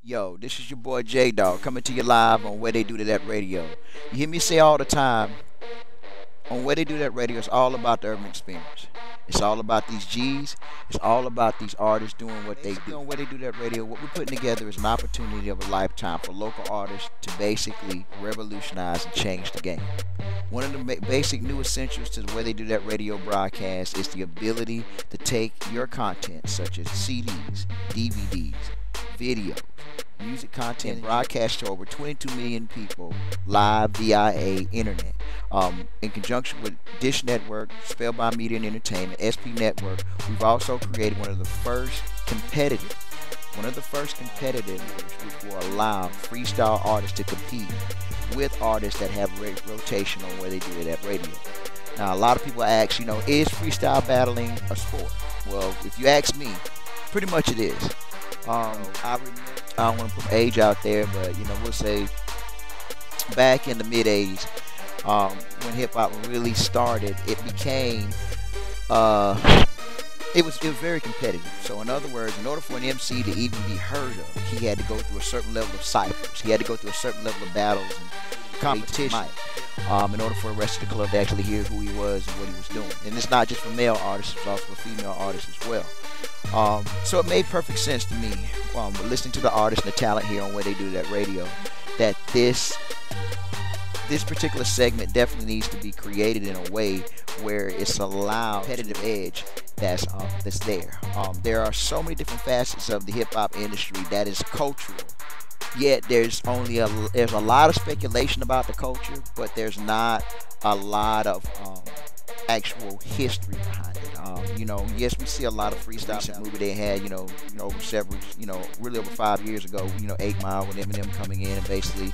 Yo, this is your boy J Dog coming to you live on Where They Do That Radio. You hear me say all the time, on Where They Do That Radio, it's all about the urban experience. It's all about these G's. It's all about these artists doing what they do. On Where They Do That Radio, what we're putting together is an opportunity of a lifetime for local artists to basically revolutionize and change the game. One of the basic new essentials to the Where They Do That Radio broadcast is the ability to take your content, such as CDs, DVDs, videos, music content, broadcast to over 22 million people live via internet. In conjunction with Dish Network, Spellbound Media and Entertainment, SP Network, we've also created one of the first competitive which will allow freestyle artists to compete with artists that have rotation on Where They Do It at radio. Now, a lot of people ask, is freestyle battling a sport? Well, if you ask me, pretty much it is. I don't want to put age out there, but we'll say back in the mid '80s, when hip hop really started, it became it was very competitive. So in other words, in order for an MC to even be heard of, he had to go through a certain level of ciphers. He had to go through a certain level of battles and competition. In order for the rest of the club to actually hear who he was and what he was doing. And it's not just for male artists, it's also for female artists as well. So it made perfect sense to me, listening to the artists and the talent here on Where They Do That Radio, that this particular segment definitely needs to be created in a way where it's a loud competitive edge that's there. There are so many different facets of the hip hop industry that is cultural. Yet there's a lot of speculation about the culture, but there's not a lot of actual history behind it. Yes, we see a lot of freestyle movie they had, over several, really over 5 years ago, 8 Mile with Eminem coming in and basically,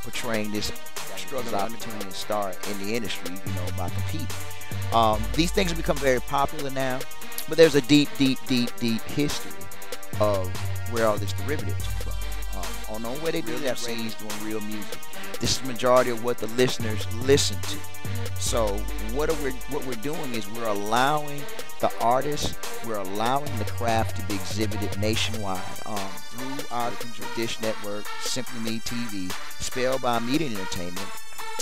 portraying this struggle opportunity to start in the industry, by competing. These things have become very popular now, but there's a deep history of where all this derivatives come from. On Where They Do That Radio is doing real music. This is the majority of what the listeners listen to. So what we're doing is we're allowing the artists, we're allowing the craft to be exhibited nationwide through our Dish Network, Simply Me TV, Spellbound Media and Entertainment,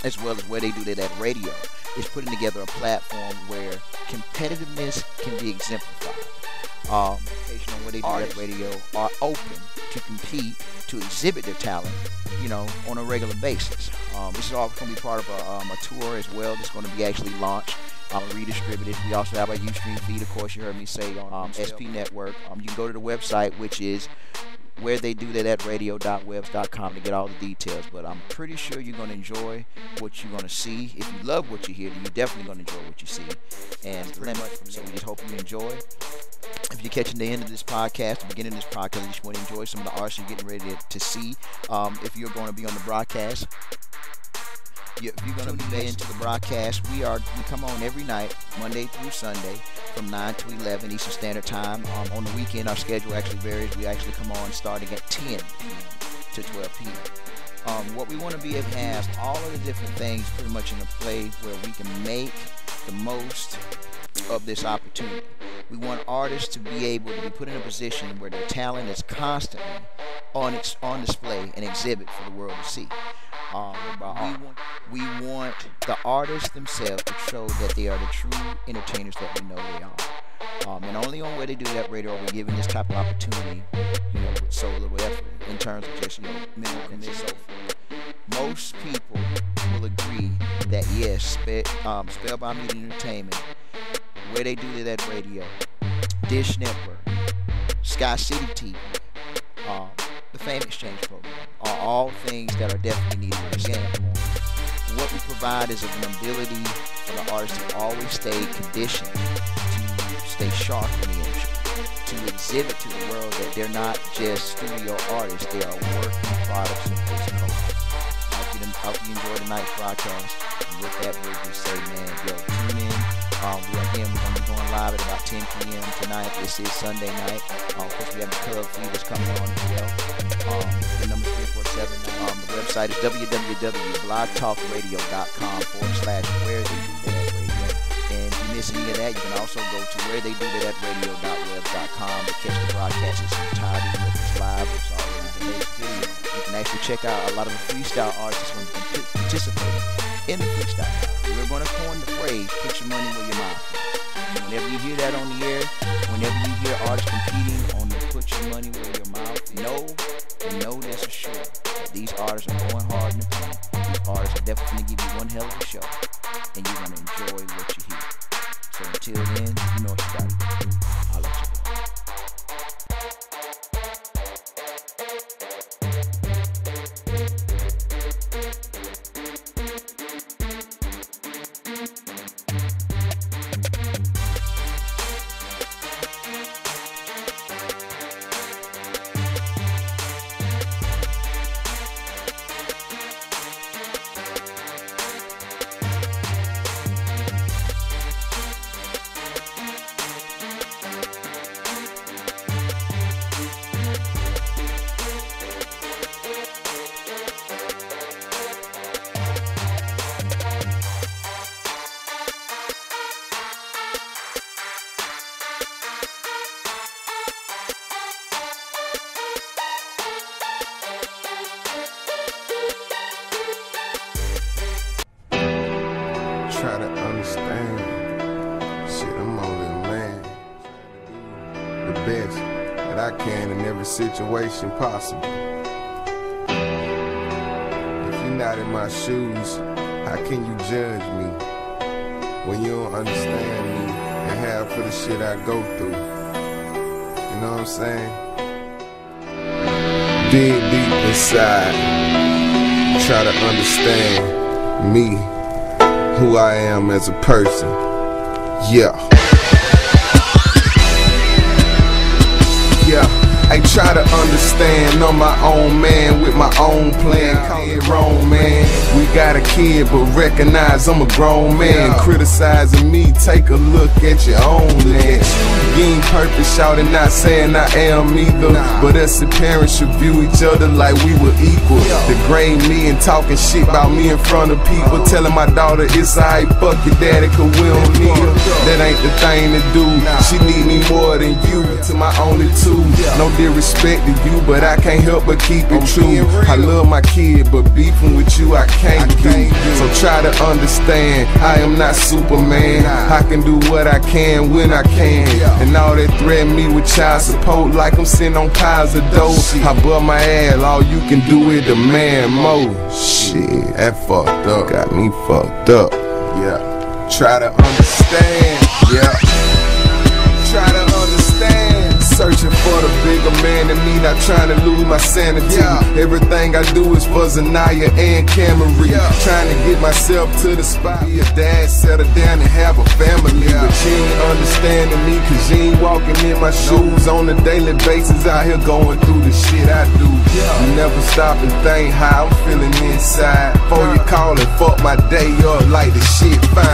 as well as Where They Do That Radio. Is putting together a platform where competitiveness can be exemplified. Where They Do That Radio are open to compete, to exhibit their talent, on a regular basis. This is all going to be part of a tour as well that's going to be actually launched, redistributed. We also have our Ustream feed, of course, you heard me say on SP Network. You can go to the website, which is wherethaydothatradio.webs.com to get all the details. But I'm pretty sure you're going to enjoy what you're going to see. If you love what you hear, then you're definitely going to enjoy what you see. And so we just hope you enjoy. If you're catching the end of this podcast, the beginning of this podcast, you just want to enjoy some of the artists you're getting ready to see. If you're going to be on the broadcast, if you're going to be into the broadcast, we come on every night, Monday through Sunday, from 9 to 11 Eastern Standard Time. On the weekend, our schedule actually varies. We actually come on starting at 10 p.m. to 12 p.m. What we want to be is have all of the different things pretty much in a play where we can make the most of this opportunity. We want artists to be able to be put in a position where their talent is constantly on display and exhibit for the world to see. We want the artists themselves to show that they are the true entertainers that we know they are. And only on Where They Do That Radio are we giving this type of opportunity, with so little effort in terms of just, minimal and so forth. Most people will agree that yes, Spellbound Media and Entertainment, Where They Do That Radio, Dish Network, Sky City TV, the Fame Exchange Program are all things that are definitely needed. Again, what we provide is an ability for the artists to always stay conditioned, to stay sharp in the industry, to exhibit to the world that they're not just studio artists, they are working products of this culture. I hope you enjoy tonight's broadcast. And with that, we'll just say, man, tune in. We're going to be going live at about 10 p.m. tonight. This is Sunday night. Of course, we have the Club Fevers coming on as well. The number is 347. The website is www.blogtalkradio.com/where they do that radio. And if you miss any of that, that. You can also go to where they do that at radio.web.com to catch the broadcast in its entirety, whether it's live or it's already delayed video. You can actually check out a lot of the freestyle artists when you participate in the freestyle. We're going to coin the phrase, put your money where your mouth is. Whenever you hear that on the air, whenever you hear artists competing on the put your money where your mouth, know this for sure that these artists are going hard in the paint. These artists are definitely going to give you one hell of a show, and you're going to enjoy what you hear. So until then, you know what you got to do. I'll let you go. Try to understand, shit, I'm only a man. The best that I can in every situation possible. If you're not in my shoes, how can you judge me when you don't understand me and half for the shit I go through? You know what I'm saying? Dig deep inside, try to understand me, who I am as a person. Yeah. I try to understand, I'm my own man with my own plan. Call it wrong, man. We got a kid, but recognize I'm a grown man. Criticizing me, take a look at your own land. You ain't perfect, shouting, not saying I am either, but us as parents should view each other like we were equal. Degrade me and talking shit about me in front of people, telling my daughter it's alright, fuck your daddy, cause we don't need her. That ain't the thing to do. She need me more than you, to my only two. No disrespect to you, but I can't help but keep it true. I love my kid, but beefing with you I can't do. So try to understand, I am not Superman. I can do what I can when I can. And all that threaten me with child support like I'm sitting on piles of dough. I bust my ass, all you can do is demand more. Shit, that fucked up, got me fucked up. Yeah, try to understand. Yeah, try to understand. Searching for the bigger man in me, not trying to lose my sanity. Everything I do is for Zanaya and Camry. Trying to get myself to the spot. Be a dad, settle down and have a family. But she ain't understanding me, cause she ain't walking in my shoes on a daily basis. Out here going through the shit I do. You never stop and think how I'm feeling inside. Before you call and fuck my day up like the shit fine.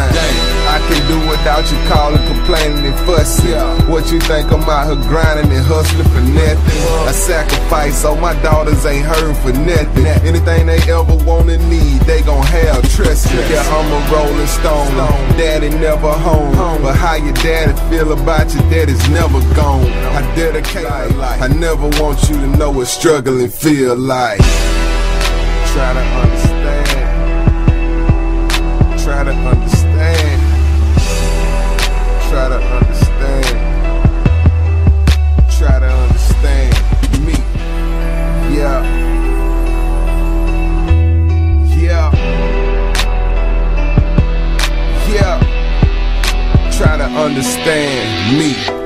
I can do without you calling, complaining and fussing. What you think I'm out here grinding and hustling for nothing? I sacrifice so my daughters ain't hurting for nothing. Anything they ever wanna need, they gon' have, trust me. Yeah, I'm a rolling stone, daddy never home. But how your daddy feel about your daddy's never gone. I dedicate my life, I never want you to know what struggling feel like. Try to understand, try to understand, try to understand, try to understand me. Yeah, yeah, yeah, try to understand me.